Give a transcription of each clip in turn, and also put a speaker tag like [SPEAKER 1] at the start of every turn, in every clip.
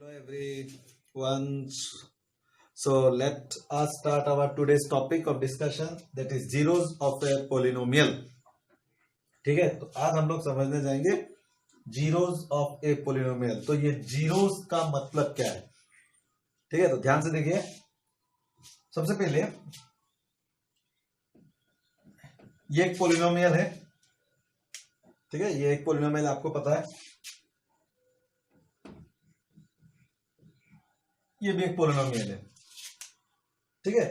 [SPEAKER 1] Hello everyone. So let us start our today's topic of discussion, that is zeros of a polynomial. ठीक है, तो आज हम लोग समझने जाएंगे जीरोस ऑफ ए पोलिनोमियल. तो ये जीरोस का मतलब क्या है? ठीक है, तो ध्यान से देखिए. सबसे पहले ये एक पोलिनोमियल है. ठीक है, ये एक पोलिनोमियल आपको पता है. ये भी एक पोलिनोमियल है. ठीक है,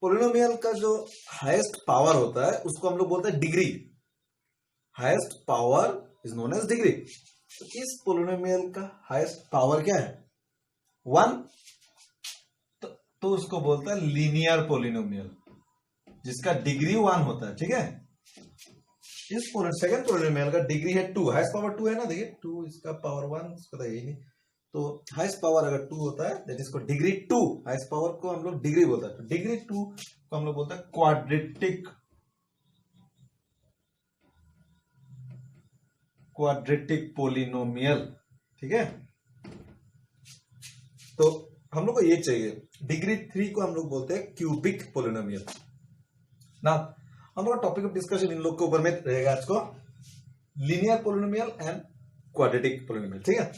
[SPEAKER 1] पोलिनोमियल का जो हाईएस्ट पावर होता है उसको हम लोग बोलते हैं degree. Highest power is known as degree. तो इस पोलिनोमियल का हाईएस्ट पावर क्या है? 1. तो उसको बोलता है लीनियर पोलिनोमियल, जिसका डिग्री 1 होता है. ठीक है, इस सेकंड पोलिनोमियल का डिग्री है 2. हाईएस्ट पावर 2 है ना. देखिए 2, इसका पावर 1, इसका तो यही नहीं. तो हाईएस्ट पावर अगर 2 होता है दैट इज को डिग्री 2. हाईएस्ट पावर को हम लोग डिग्री बोलते हैं. तो डिग्री 2 को हम लोग बोलते हैं क्वाड्रेटिक पोलिनोमियल. ठीक है, तो हम लोग को ये चाहिए. डिग्री 3 को हम लोग बोलते हैं क्यूबिक पोलिनोमियल. ना हम लोग टॉपिक ऑफ डिस्कशन इन लोग के ऊपर में रहेगा आज को, linear polynomial and quadratic polynomial. ठीक है,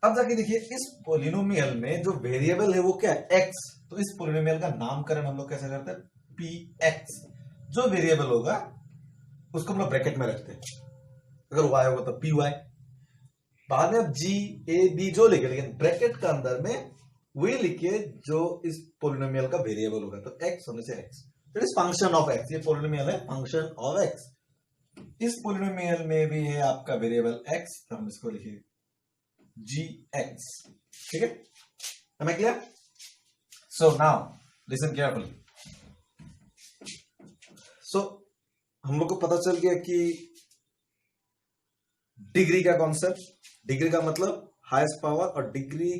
[SPEAKER 1] अब जाके देखिए इस पोलिनोमियल में जो वेरिएबल है वो क्या है? एक्स. तो इस पोलिनोमियल का नामकरण हम लोग कैसे करते हैं? P x. जो वेरिएबल होगा उसको हम लोग ब्रैकेट में रखते हैं. अगर वाई होगा तो पी वाई. बाद में अब जी ए बी जो लिखे, लेकिन ब्रैकेट का अंदर में वही लिखिए जो इस पोलिनोमियल का वेरिएबल होगा. तो एक्स होने से x, it is function of x. ये पोलिनोमियल है फंक्शन ऑफ एक्स. इस पोलिनोमियल में भी है आपका वेरिएबल एक्स, तो हम इसको लिखिए जी एक्स. ठीक है, am I clear? So now listen carefully. So हम लोग को पता चल गया कि डिग्री का कॉन्सेप्ट. डिग्री का मतलब हाईएस्ट पावर, और डिग्री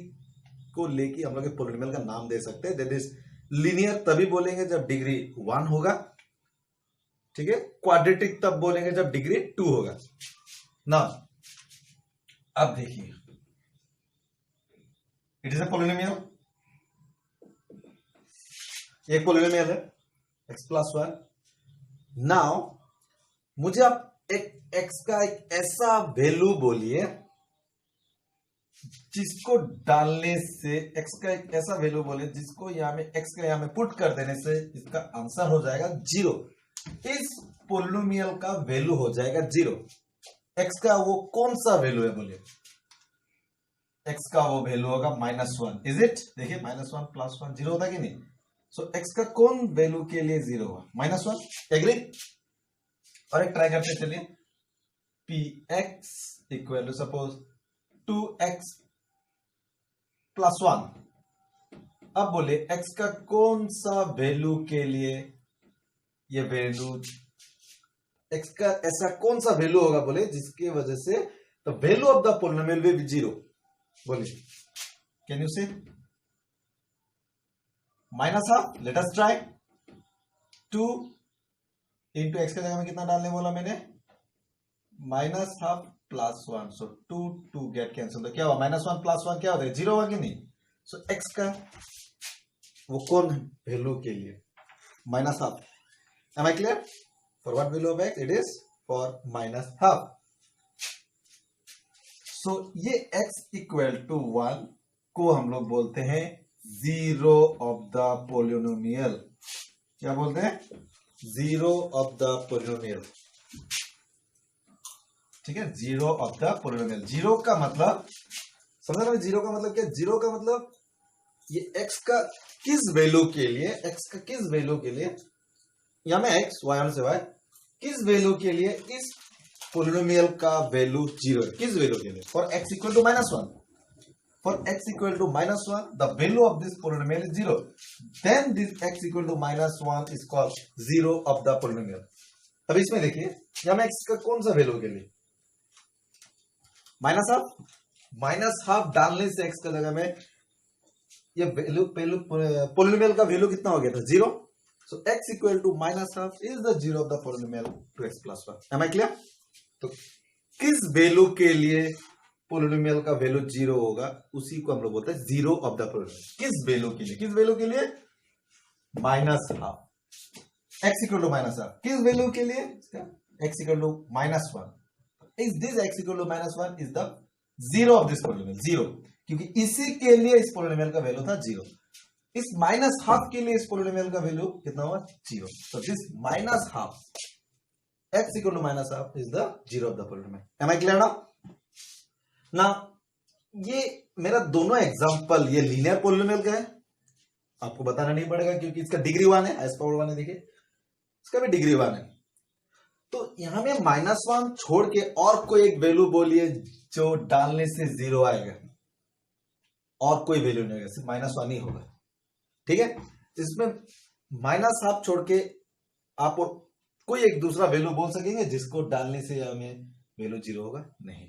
[SPEAKER 1] को लेके हम लोग पोलिनोमियल का नाम दे सकते हैं. दैट इज लीनियर तभी बोलेंगे जब डिग्री 1 होगा. ठीक है, क्वाड्रेटिक तब बोलेंगे जब डिग्री 2 होगा. ना अब देखिए, इट इज ए पोलिनोमियल. एक पोलिनोमियल है x+1. नाउ मुझे आप एक x का एक ऐसा वैल्यू बोलिए जिसको डालने से, x का एक ऐसा वैल्यू बोलिए जिसको यहां में x का यहां में पुट कर देने से इसका आंसर हो जाएगा 0. इस पोलिनोमियल का वैल्यू हो जाएगा 0. x का वो कौन सा वैल्यू है बोलिए? x का वो वैल्यू होगा -1. Is it? देखिए -1 + 1 0 होता कि नहीं? सो x का कौन वैल्यू के लिए 0 होगा? -1. एग्री? और एक ट्राई करते चलिए. px equal to suppose 2x + 1. अब बोले x का कौन सा वैल्यू के लिए ये वैल्यू, x का ऐसा कौन सा वैल्यू होगा बोले जिसकी वजह से the value of the polynomial will be 0. बोलिए, कैन यू से? -1/2. Let us try. 2 into x के जगह में कितना डालने बोला मैंने? -1/2 + 1. सो 2 गेट कैंसिल. तो क्या हुआ? -1 + 1 क्या होता है? 0 होगा कि नहीं? सो एक्स का वो कौन वैल्यू के लिए? -1/2. Am I clear? For what value of x? It is for -1/2. So ये x इक्वल टू 1 को हम लोग बोलते हैं जीरो ऑफ द पोलिनोमियल. क्या बोलते हैं? Zero of the polynomial. ठीक है, zero of the polynomial. Zero का मतलब समझ रहे? जीरो का मतलब क्या? जीरो का मतलब ये x का किस वैल्यू के लिए, x का किस वैल्यू के लिए, या में x y से y किस वैल्यू के लिए इस पोलिनोमियल का वैल्यू 0 है. किस वैल्यू के लिए? For x equal to -1. For x equal to -1 the value of this polynomial is 0. Then this x equal to -1 is called 0 of the polynomial. अब इसमें देखिए यहां में x का कौन सा वैल्यू के लिए? -1/2 डालने से x का जगह में ये वैल्यू पोलिनोमियल का वैल्यू कितना हो गया था? 0. So x equal to -1/2 is the 0 of the polynomial 2x + 1. Am I clear? तो किस वैल्यू के लिए पोलिनोमियल का वैल्यू 0 होगा उसी को हम लोग बोलते हैं जीरो ऑफ द पोलिनोमियल। किस वैल्यू के लिए? किस वैल्यू के लिए? Minus half x equal to minus half. किस वैल्यू के लिए? X equal to minus one. Is this x equal to minus one is the zero of this polynomial, zero, क्योंकि इसी के लिए इस पोलिनोमियल का वैल्यू था जीरो। इस माइनस हाफ के लिए इस पोलिनोमियल का वैल्यू कितना हुआ? जीरो। तो this minus half x equal to minus half is the zero of the polynomial. Am I clear now? Now ये मेरा दोनों एग्जांपल ये लीनियर पोलिनोमियल का है, आपको बताना नहीं पड़ेगा क्योंकि इसका डिग्री 1 है, एस पावर 1 है, देखिए इसका भी डिग्री 1 है। तो यहां में -1 छोड़ के और कोई एक वैल्यू बोलिए जो डालने से जीरो आएगा, और कोई वैल्यू नहीं होगा, सिर्फ -1 ही होगा, ठीक है। इसमें माइनस हाफ छोड़ के आप और कोई एक दूसरा वैल्यू बोल सकेंगे जिसको डालने से हमें वैल्यू जीरो होगा? नहीं।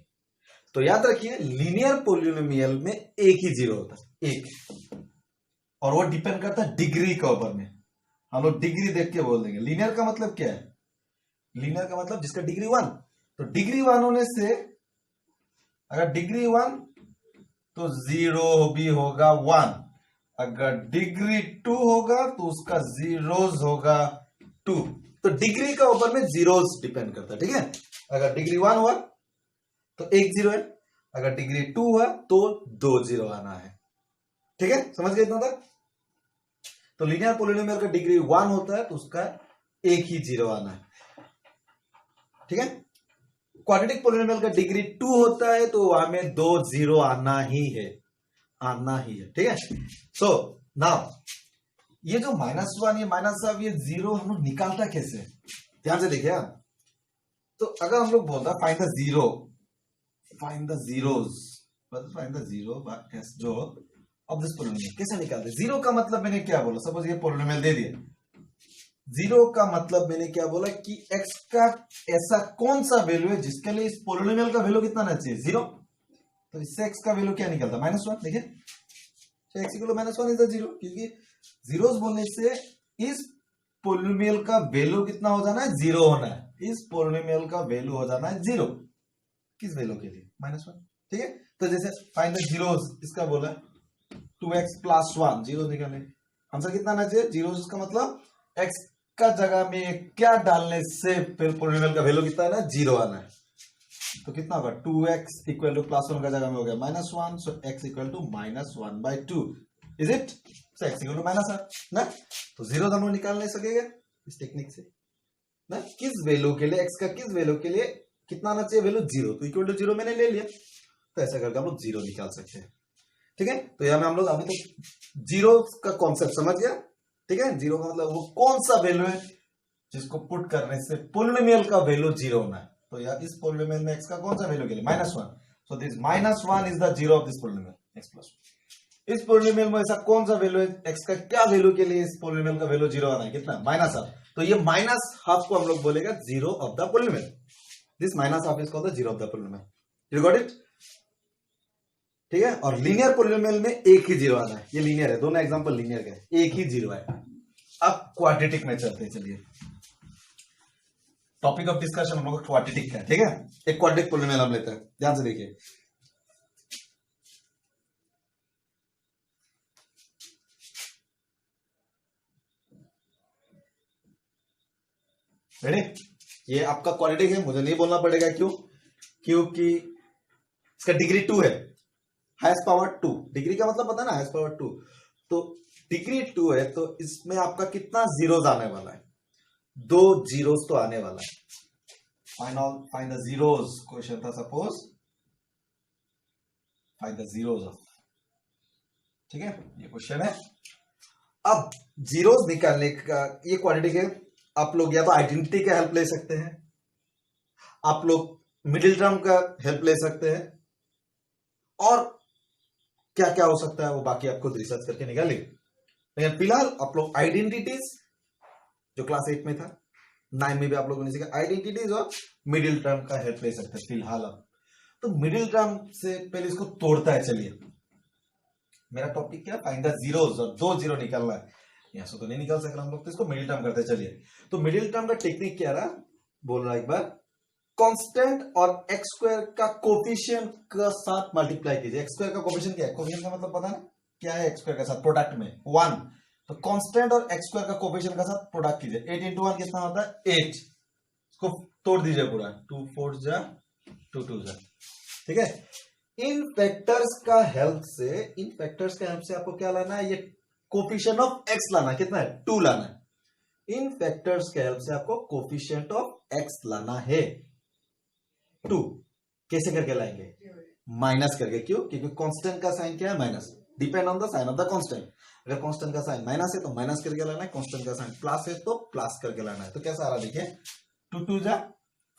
[SPEAKER 1] तो याद रखिए लीनियर पोलिनोमियल में एक ही जीरो होता है, एक, और वो डिपेंड करता है डिग्री के ऊपर में। हम लोग डिग्री देख के बोल देंगे। लीनियर का मतलब क्या है? लीनियर का मतलब जिसका डिग्री 1, तो डिग्री 1 होने से अगर डिग्री 1 तो जीरो भी होगा 1, अगर डिग्री 2 होगा तो उसका जीरोस होगा 2। तो डिग्री का ऊपर में जीरोस डिपेंड करता है, ठीक है। अगर डिग्री 1 हुआ तो एक जीरो है, अगर डिग्री 2 हुआ तो 2 जीरो आना है, ठीक है। समझ गए इतना तक? तो लीनियर पोलिनोमियल का डिग्री 1 होता है तो उसका एक ही जीरो आना है, ठीक है। क्वाड्रेटिक पोलिनोमियल का डिग्री 2 होता है तो वहां में 2 जीरो आना ही है, आना ही है, ठीक है। सो नाउ ये जो -1 ये माइनस हाफ ये जीरो हम लोग निकालता कैसे? ध्यान से देखिए। तो अगर हम लोग बोलता find the zero, find the zeros, find the zero जो ऑफ दिस पोलिनोमियल, कैसे निकालते? जीरो का मतलब मैंने क्या बोला? सपोज ये पोलिनोमियल दे दिया, जीरो का मतलब मैंने क्या बोला कि x का ऐसा कौन सा वैल्यू है जिसके लिए इस पोलिनोमियल का वैल्यू कितना आना चाहिए? जीरो। तो इससे x का वैल्यू क्या निकलता? -1। देखिए x equal to -1 is the zero, क्योंकि जीरोस बोलने से इस पोलिनोमियल का वैल्यू कितना हो जाना है? जीरो होना है। इस पोलिनोमियल का वैल्यू हो जाना है जीरो। किस वैल्यू के लिए? -1, ठीक है। तो जैसे फाइंड द जीरोस, इसका बोला 2x + 1, जीरो निकालने, आंसर कितना आना चाहिए? जीरोस का मतलब x का जगह में क्या डालने से फिर पोलिनोमियल का वैल्यू कितना आना है? जीरो आना है। तो कितना होगा? 2x इक्वल टू +1 का जगह में हो गया -1, so x equal to -1/2, is it? So x equal to -1 ना। तो जीरो हम लोग निकाल नहीं सकेंगे इस टेक्निक से ना। किस वैल्यू के लिए, x का किस वैल्यू के लिए कितना आना चाहिए वैल्यू? जीरो। तो इक्वल टू जीरो मैंने ले लिया, तो ऐसा करके हम लोग जीरो निकाल सकते हैं, ठीक है। तो यहां में हम लोग अभी तक जीरो का कॉन्सेप्ट समझ गया, ठीक है। जीरो का मतलब वो कौन सा वैल्यू है जिसको पुट करने से पोलिनोमियल का वैल्यू जीरो होना है। तो यार इस पोलिनोमियल में x का कौन सा वैल्यू के लिए? -1, so this -1 is the zero of this polynomial, x + 1। इस पोलिनोमियल में ऐसा कौन सा वैल्यू है, x का क्या वैल्यू के लिए इस पोलिनोमियल का वैल्यू जीरो आना है? कितना? -1/2। तो ये -1/2 को हम लोग बोलेगा zero of the polynomial. This -1/2 is called the zero of the polynomial. You got it? ठीक है। और लीनियर पोलिनोमियल में एक ही जीरो आना है। ये लीनियर है, दोनों एग्जांपल लीनियर के, एक ही जीरो है। अब क्वाड्रेटिक में चलते हैं, चलिए। टॉपिक ऑफ डिस्कशन हम लोग क्वाड्रेटिक का है, ठीक है। एक क्वाड्रेटिक पोलिनोमियल हम लेते हैं, ध्यान से देखिए। रेडी? ये आपका क्वाड्रेटिक है, मुझे नहीं बोलना पड़ेगा, क्यों? क्योंकि इसका डिग्री 2 है, हाईएस्ट पावर 2। डिग्री का मतलब पता है ना, हाईएस्ट पावर 2। तो डिग्री 2 है तो इसमें आपका कितना जीरोस आने वाला है? 2 जीरोस तो आने वाला है। फाइंड द जीरोस क्वेश्चन था, suppose find the zeros of, ठीक है, ये क्वेश्चन है। अब जीरोस निकालने का ये क्वाड्रेटिक है। आप लोग या तो आइडेंटिटी का हेल्प ले सकते हैं, आप लोग मिडिल टर्म का हेल्प ले सकते हैं, और क्या क्या हो सकता है वो बाकी आपको रिसर्च करके निकालेंगे। लेकिन फिलहाल आप लोग आइडेंटिटीज जो क्लास 8 में था, 9 में भी आप लोगों ने सीखा, आइडेंटिटीज और मिडिल टर्म का हेल्प ले सकते हैं फिलहाल। अब तो मिडिल टर्म से पहले इसको तोड़ता है। चलिए, मेरा टॉपिक क्या? फाइंड द जीरोस, और 2 जीरो निकालना है। यहां से तो नहीं निकाल सकते हम लोग, तो इसको मिडिल टर्म करते हैं। चलिए, तो मिडिल टर्म का टेक्निक क्या रहा, बोल रहा एक बार। कांस्टेंट और एक्स स्क्वायर का कोफिशिएंट के साथ मल्टीप्लाई कीजिए। एक्स स्क्वायर का कोफिशिएंट क्या है? कोफिशिएंट का मतलब पता ना क्या है? एक्स स्क्वायर के साथ प्रोडक्ट में 1, तो कांस्टेंट और एक्स स्क्वायर का कोफिशिएंट के साथ प्रोडक्ट कीजिए। 8 इंटू 1 कितना होता है? 8। इसको तोड़ दीजिए पूरा, 2 4 जा 2 2 जा, ठीक है। इन फैक्टर्स का हेल्प से आपको क्या लाना है? ये कोफिशिएंट ऑफ एक्स लाना है। कितना है? 2 लाना है। इन फैक्टर्स के हेल्प से आपको कोफिशिएंट ऑफ एक्स लाना है 2। कैसे करके लाएंगे? माइनस करके। क्यों? क्योंकि कांस्टेंट का साइन क्या है? Minus. Depend on the sign of the constant. अगर कांस्टेंट का साइन माइनस है तो माइनस करके लाना है, कांस्टेंट का साइन प्लस है तो प्लस करके लाना है। तो कैसा आ रहा है देखिए, 2 2 जा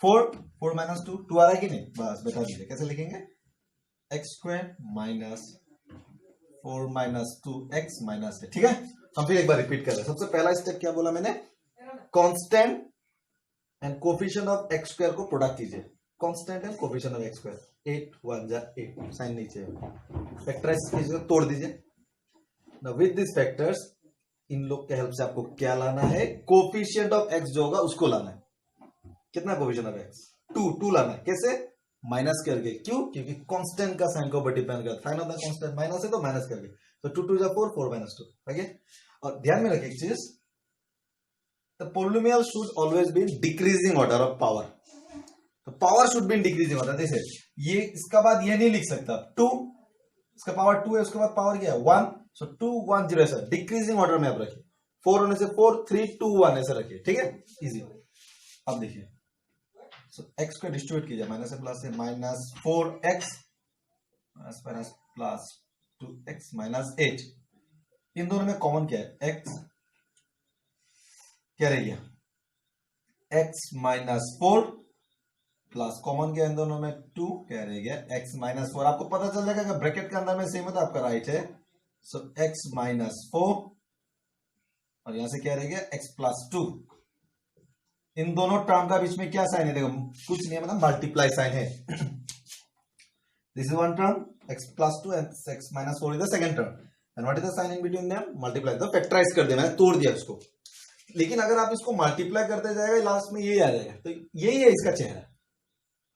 [SPEAKER 1] 4, 4 माइनस 2, 2 आ रहा है कि नहीं? बस बता दीजिए कैसे लिखेंगे। X square minus 4 minus 2 x minus है, ठीक है। हम फिर एक बार रिपीट कर रहे हैं। सबसे पहला स्टेप क्या बोला मैंने? Constant and coefficient of x square को प्रोडक्ट कीजिए। Constant and coefficient of x square, 8 1 जा 8, साइन नीचे फैक्टराइज कीजिए, तोड़ दीजिए। नाउ विद दिस फैक्टर्स, इन लोग के हेल्प से आपको क्या लाना है? कोफिशिएंट ऑफ एक्स जो होगा उसको लाना है। कितना कोफिशिएंट ऑफ एक्स? 2 लाना है। कैसे? माइनस करके। क्यों? क्योंकि कांस्टेंट का साइन के ऊपर डिपेंड करता है। Sign of the constant minus है तो माइनस करके। तो 2 2 जा 4, 4 माइनस 2, ठीक है। और ध्यान में रखिए एक चीज, the polynomial should always be in decreasing order of power. तो power should be in decreasing order. जैसे ये इसका बाद ये नहीं लिख सकता 2, इसका पावर 2 है, उसके बाद पावर क्या है? 1। सो 2 1 0 ऐसा डिक्रीजिंग ऑर्डर में आप रखिए। 4 होने से 4 3 2 1 ऐसे रखिए, ठीक है। इजी। अब देखिए, सो एक्स को डिस्ट्रीब्यूट कीजिए, माइनस से प्लस से, minus 4x minus plus 2x minus 8। इन दोनों में कॉमन क्या है? x क्या रह गया? x माइनस 4 प्लस कॉमन क्या है इन दोनों में? 2 क्या रह गया? x minus 4। आपको पता चल जाएगा कि ब्रैकेट के अंदर में सेम है तो आपका राइट है। सो x माइनस 4 और यहां से क्या रह गया? x plus 2। इन दोनों टर्म का बीच में क्या साइन है? देखो कुछ नहीं है, मतलब मल्टीप्लाई साइन है। This is one term x plus 2 and x minus 4 is the second term, and what is the sign in between them? Multiply. तो फैक्टराइज कर दिया मैंने, तोड़ दिया इसको। लेकिन अगर आप इसको मल्टीप्लाई करते जाएगा, लास्ट में ये आ जाएगा, तो यही है इसका चेहरा।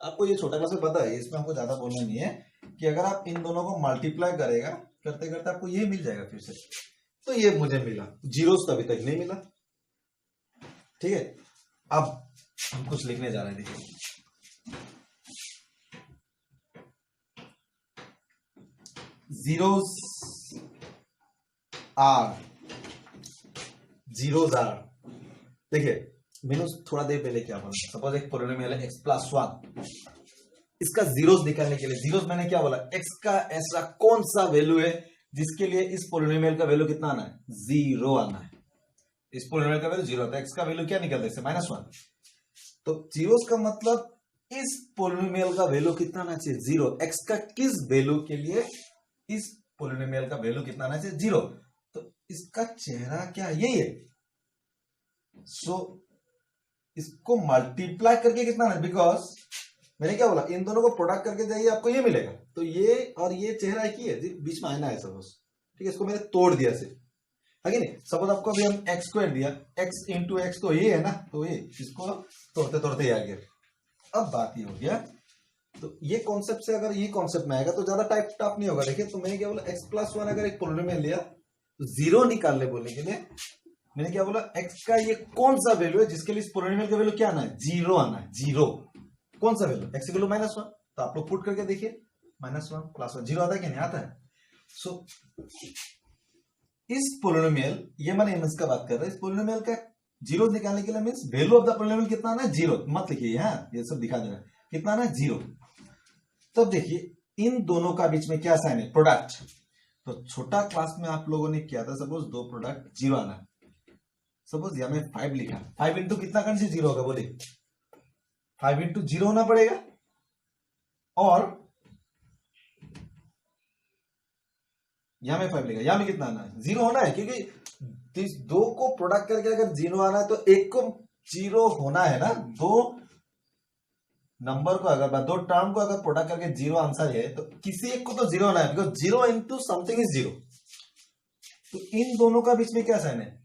[SPEAKER 1] आपको ये छोटा क्लास में पता है, इसमें आपको ज्यादा बोलना नहीं है कि अगर आप इन दोनों को मल्टीप्लाई करेगा, करते करते आपको ये मिल जाएगा फिर से। तो ये मुझे मिला, जीरोस तो अभी तक नहीं मिला, ठीक है। अब हम कुछ लिखने जा रहे हैं, देखिए जीरोस आर देखिए मैंने थोड़ा देर पहले क्या बोला, सपोज एक पोलिनोमियल है x प्लस 1, इसका जीरोस निकालने के लिए, जीरोस मैंने क्या बोला? x का ऐसा कौन सा वैल्यू है जिसके लिए इस पोलिनोमियल का वैल्यू कितना आना है? 0 आना है। इस पोलिनोमियल का वैल्यू 0 आता है, x का वैल्यू क्या निकलता है? -1। तो जीरोस का मतलब इस पोलिनोमियल का वैल्यू कितना आना चाहिए? 0। x का किस वैल्यू के लिए इस पोलिनोमियल का वैल्यू कितना आना चाहिए? 0। तो इसका चेहरा क्या यही है। सो इसको मल्टीप्लाई करके कितना आना है? बिकॉज मैंने क्या बोला, इन दोनों को प्रोडक्ट करके जाइए आपको ये मिलेगा। तो ये और ये चेहरा एक ही है, बीच में आना है सपोज, ठीक है। इसको मैंने तोड़ दिया सिर्फ, है कि नहीं। सपोज आपको अभी हम x स्क्वायर दिया, x इंटू एक्स तो ये है ना, तो ये इसको तोड़ते तोड़ते ही आ गया। अब बात ये हो गया, तो ये कॉन्सेप्ट से अगर ये कॉन्सेप्ट में आएगा तो ज्यादा टाइप टफ नहीं होगा। देखिए तो मैंने क्या बोला, x प्लस 1 अगर एक पोलिनोमियल लिया तो 0 निकालने बोलने के लिए मैंने क्या बोला, x का ये कौन सा वैल्यू है जिसके लिए इस पोलिनोमियल का वैल्यू क्या आना है? 0 आना है। 0 कौन सा वैल्यू? x की वैल्यू -1। तो आप लोग पुट करके देखिए, -1 प्लस 1 0 आता है कि नहीं आता है? सो इस पोलिनोमियल, ये मैंने इसका बात कर रहा है, इस पोलिनोमियल का जीरो निकालने के लिए means value of the polynomial कितना आना है? 0। मत लिखिए यहां, ये सब दिखा दे रहा है, कितना आना है? 0। तब देखिए इन दोनों का बीच में क्या साइन है? प्रोडक्ट। तो छोटा क्लास में आप लोगों ने किया था, सपोज दो प्रोडक्ट 0 आना है। सपोज यहां में 5 लिखा, 5 इंटू कितना करने से 0 होगा? बोलिए 5 इंटू 0 होना पड़ेगा, और यहां में 5 लिखा, यहां में कितना आना है? 0 होना है, क्योंकि दो को प्रोडक्ट करके अगर 0 आना है तो एक को 0 होना है ना। दो नंबर को अगर, दो टर्म को अगर प्रोडक्ट करके 0 आंसर है तो किसी एक को तो 0 होना है, बिकॉज 0 इंटू समथिंग इज 0। तो इन दोनों का बीच में क्या साइन है?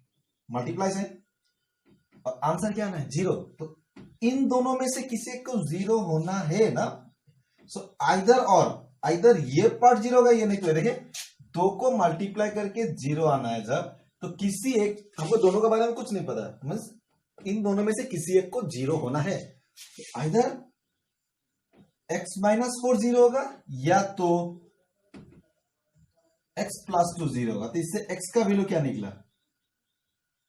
[SPEAKER 1] मल्टीप्लाई साइन, और आंसर क्या आना है? 0। तो इन दोनों में से किसी एक को जीरो होना है ना, सो आइदर ये पार्ट जीरो होगा, ये नहीं तो देखिए दो को मल्टीप्लाई करके जीरो आना है जब, तो किसी एक, हमको दोनों के बारे में कुछ नहीं पता, मींस इन दोनों में से किसी एक को जीरो होना है। आइदर x-4 जीरो होगा या तो x+2 जीरो होगा। तो इससे x का वैल्यू क्या निकला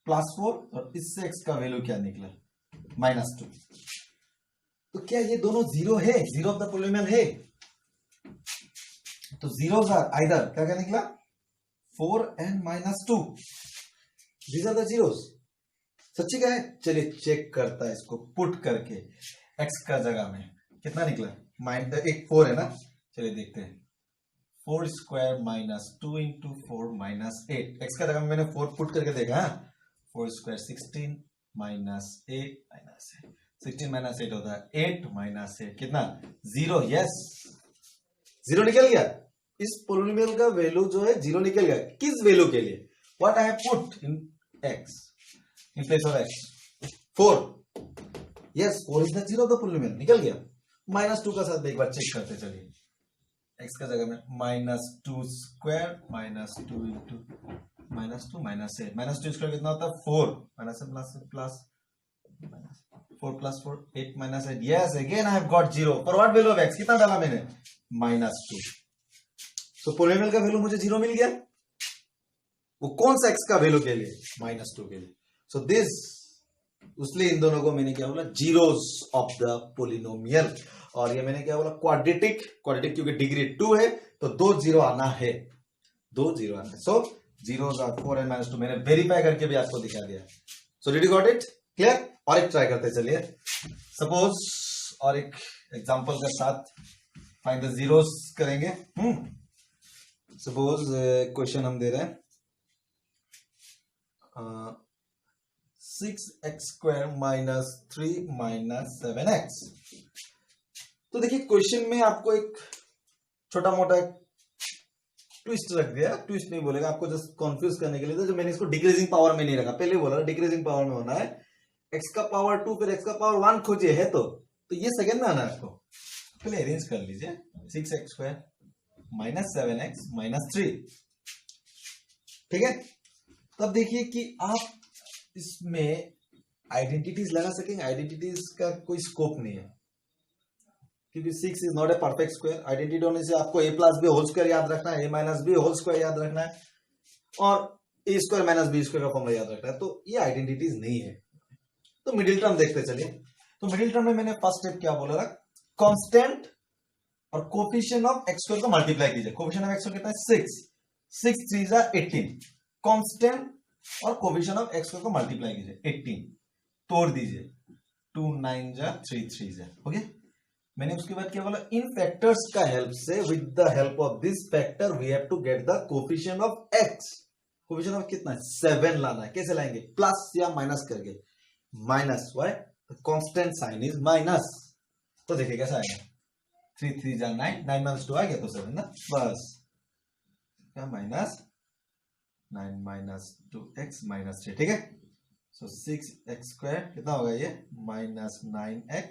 [SPEAKER 1] +4 और इससे x का वैल्यू क्या निकला -2। तो क्या ये दोनों जीरो है, जीरो ऑफ द पॉलिनोमियल है? तो जीरोस आर आइदर क्या क्या निकला 4 and -2, these are the zeros. सच्ची का है? चलिए चेक करता है इसको पुट करके, x का जगह में कितना निकला, एक 4 है ना, चलिए देखते हैं 4² -2 × 4 -8, x का जगह में मैंने 4 पुट करके देखा, 4² 16 -8 होता है 8 -8 कितना 0, यस 0 निकल गया। इस पोलिनोमियल का वैल्यू जो है 0 निकल गया। किस वैल्यू के लिए? What I have put in x in place of x 4, yes 4 is the zero of the polynomial, निकल गया। -2 का साथ एक बार चेक करते चलिए, x का जगह में -2² -2 कितना होता है 4 -4 4 8 -8, yes again I have got 0 for what value of x, कितना डाला मैंने -2। तो पोलिनोमियल का वैल्यू मुझे 0 मिल गया। वो कौन सा x का वैल्यू के लिए? -2 के लिए। सो दिस, उसलिए इन दोनों को मैंने क्या बोला जीरोस ऑफ द पोलिनोमियल। और ये मैंने क्या बोला क्वाड्रेटिक क्योंकि डिग्री 2 है तो 2 जीरो आना है, 2 जीरो आना है। सो जीरोस आर 4 and -2, मैंने वेरीफाई करके भी आपको दिखा दिया। So did you got it? Clear? और एक ट्राई करते चलिए, सपोज और एक एग्जांपल के साथ फाइंड द जीरोस करेंगे। सपोज क्वेश्चन हम दे रहे हैं 6x² -3 7x। तो देखिए क्वेश्चन में आपको एक छोटा मोटा ट्विस्ट रख दिया, ट्विस्ट नहीं बोलेगा, आपको जस्ट कंफ्यूज करने के लिए। तो जो मैंने इसको डिक्रीजिंग पावर में नहीं रखा, पहले बोला डिक्रीजिंग पावर में होना है, x का पावर 2 फिर x का पावर 1 खोजिए है, तो ये सेकंड में आना है आपको। पहले अरेंज कर लीजिए 6x² -7x -3, ठीक है। तब देखिए कि आप इसमें आइडेंटिटीज लगा सकेंगे। आइडेंटिटीज का कोई स्कोप नहीं है क्योंकि 6 is not a perfect square. Identity होने से आपको a+b होल स्क्वायर याद रखना है, a-b होल स्क्वायर याद रखना है, और a² - b² का फॉर्मूला याद रखना है। तो ये आइडेंटिटीज नहीं है। तो मिडिल टर्म देखते चलिए। तो मिडिल टर्म में मैंने फर्स्ट स्टेप क्या बोला था, कांस्टेंट और कोफिशिएंट ऑफ x² को मल्टीप्लाई कीजिए। कोफिशिएंट ऑफ x² कितना है 6 3 18, कांस्टेंट और कोफिशिएंट ऑफ x² को मल्टीप्लाई कीजिए 18, तोड़ दीजिए 2 9 3 3 ओके। मैंने उसके बाद क्या बोला, इन फैक्टर्स का हेल्प से, with the help of this factor we have to get the coefficient of x। Coefficient of कितना है 7 लाना है। कैसे लाएंगे? प्लस या माइनस करके, minus why constant sign is minus. तो देखिए कैसा आएगा 3 3 9 9 - 2 आ गया तो 7 ना, बस क्या -9 - 2x -3, ठीक है। सो 6x² कितना होगा ये -9x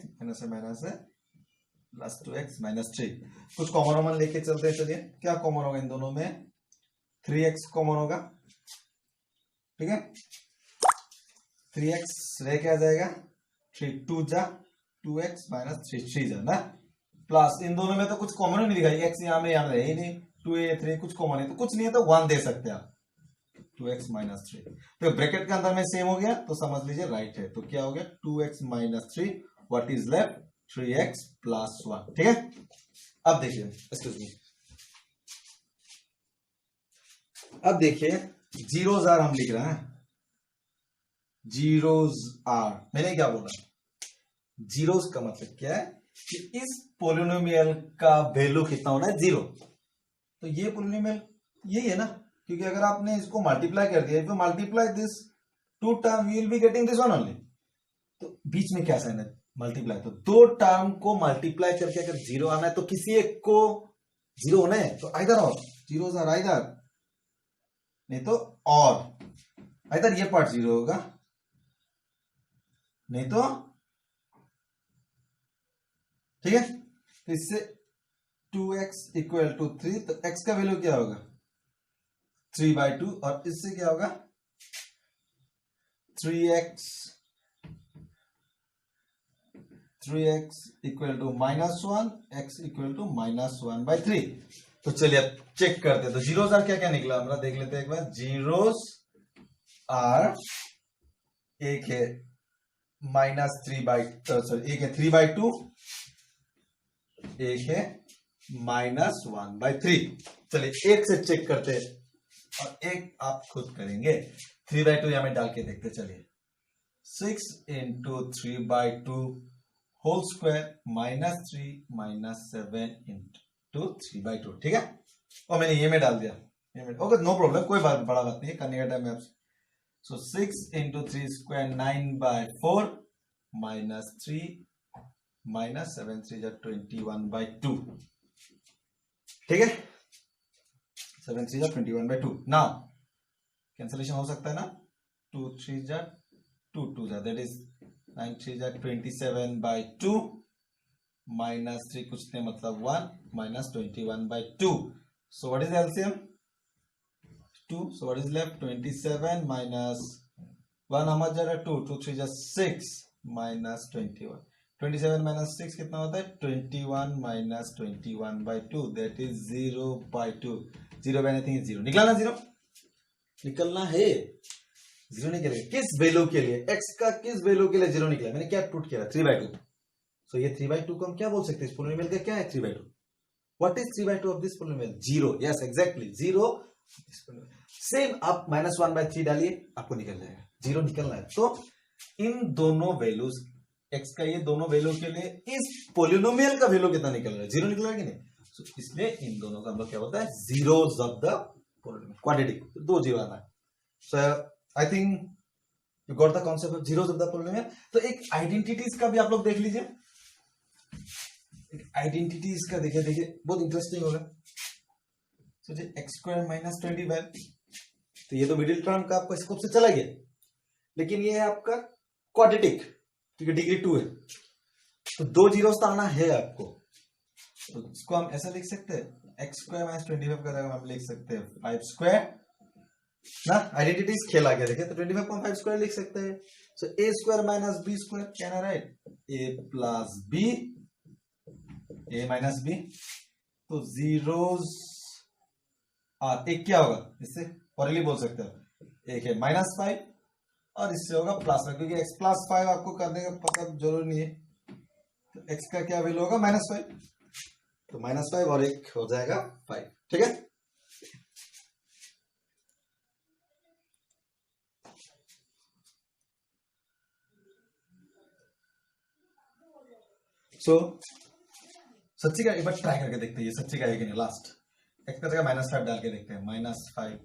[SPEAKER 1] प्लस 2x -3। कुछ कॉमन लेके चलते हैं चलिए। क्या कॉमन होगा इन दोनों में? 3x कॉमन होगा, ठीक है। 3x रह क्या जाएगा 3 2 2x -3 3 ना, प्लस इन दोनों में तो कुछ कॉमन ही नहीं दिखाई, x यहाँ में है ही नहीं, 2a 3 कुछ कॉमन है तो कुछ नहीं है, तो 1 दे सकते हैं आप 2x -3। तो ब्रैकेट के अंदर में सेम हो गया तो समझ लीजिए राइट है। तो क्या हो गया 2x -3, what is left 3x + 1, ठीक है। अब देखिए, एक्सक्यूज मी, अब देखिए जीरोस आर हम लिख रहे हैं, जीरोस आर। मैंने क्या बोला, जीरोस का मतलब क्या है कि इस पोलिनोमियल का वैल्यू कितना होना है 0। तो ये पोलिनोमियल यही है ना, क्योंकि अगर आपने इसको मल्टीप्लाई कर दिया, if you multiply this two term you will be getting this one only. तो बीच में क्या साइन है मल्टीप्लाई, तो दो टर्म को मल्टीप्लाई करके अगर 0 आना है तो किसी एक को 0 होना है, तो आइदर और जीरोस आर आइदर, नहीं तो और, आइदर ये पार्ट 0 होगा नहीं तो ठीक है, तो इससे 2x इक्वल टू 3, तो x का वैल्यू क्या होगा 3/2 और इससे क्या होगा 3x equal to -1, x equal to -1/3। तो चलिए अब चेक करते हैं। तो जीरोस आर क्या क्या निकला हमारा, देख लेते हैं एक बार। जीरोस आर एक है एक है 3/2, एक है -1/3। चलिए एक से चेक करते हैं और एक आप खुद करेंगे। 3/2 यहां में डाल के देखते, चलिए 6 × 3/2 होल स्क्वायर -3 -7 × 3/2, ठीक है। और मैंने ये में डाल दिया, ओके नो प्रॉब्लम, कोई बड़ा बात नहीं है, करने का टाइम में आपसे। सो 6 × 3 स्क्वायर 9/4 -3 -7 3 21/2, ठीक है। 7 3 21/2। नाउ कैंसलेशन हो सकता है ना, 2 3 2 2 दैट इज 9 3 27/2 -3 कुछ नहीं मतलब 1 -21/2। So what is the LCM? 2. So what is left? 27 minus 1 how much जा रहा है 2 2 3 जा 6 minus 21। 27 minus 6 कितना होता है 21 minus 21/2 that is 0/2। 0 by anything is 0। निकला ना 0? निकलना है, 0 निकलेगा किस वैल्यू के लिए, x का किस वैल्यू के लिए 0 निकला। मैंने क्या पुट किया 3/2। सो ये 3/2 को हम क्या बोल सकते हैं, इस पोलिनोमियल का क्या है 3/2। What is 3/2 of this polynomial, 0। Yes exactly 0। Same आप -1/3 डालिए, आपको निकल जाएगा 0 निकलना है। तो इन दोनों वैल्यूज x का ये दोनों वैल्यू के लिए इस पोलिनोमियल का वैल्यू कितना निकल रहा है 0 निकल रहा है कि नहीं। so, इसलिए इन दोनों का हम लोग क्या बोलता है zeros of the polynomial, quadratic, 2 zero आना है। So I think you got the concept of zeros of the polynomial. तो एक आइडेंटिटीज का भी आप लोग देख लीजिए, आइडेंटिटीज का देखिए बहुत इंटरेस्टिंग होगा। तो x² -25, तो ये तो मिडिल टर्म का आपको स्कोप से चला गया, लेकिन ये है आपका क्वाड्रेटिक, ठीक है, डिग्री 2 है, तो 2 जीरोस तो आना है आपको। तो इसको हम ऐसा लिख सकते हैं x² -25 का जगह हम लिख सकते हैं 5² ना। आइडेंटिटीज खेल आ गया, देखिए, तो 25 को हम 5² लिख सकते हैं। सो a² - b² can I right a + b, a - b। तो जीरोस और एक क्या होगा, इससे ऑरेली बोल सकते हो, एक है -5 और इससे होगा +5, क्योंकि x + 5 आपको करने का पता जरूरी नहीं है। तो x का क्या वैल्यू होगा -5, तो -5 और एक हो जाएगा 5, ठीक है। सो सच्ची का एक बार ट्राई करके देखते हैं, ये सच्ची का है कि नहीं। लास्ट x का जगह -5 डाल के देखते हैं, -5²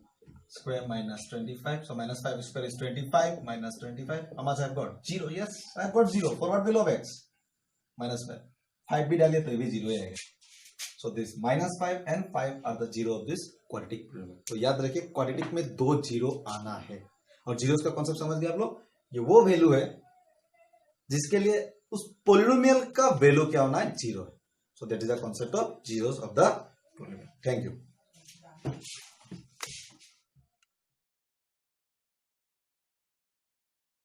[SPEAKER 1] -25, so -5² is 25 -25, how much I've got 0। yes I've got 0 for what value of x -5। 5 भी डालिए तो ये भी 0 ही आएगा। so this -5 and 5 are the 0 of this quadratic polynomial। तो याद रखिए क्वाड्रेटिक में 2 जीरो आना है, और जीरोस का कॉन्सेप्ट समझ गए आप लोग। ये वो वैल्यू है जिसके लिए उस पोलिनोमियल का वैल्यू क्या होना है 0 है। so that is the concept of zeros of the polynomial। thank you।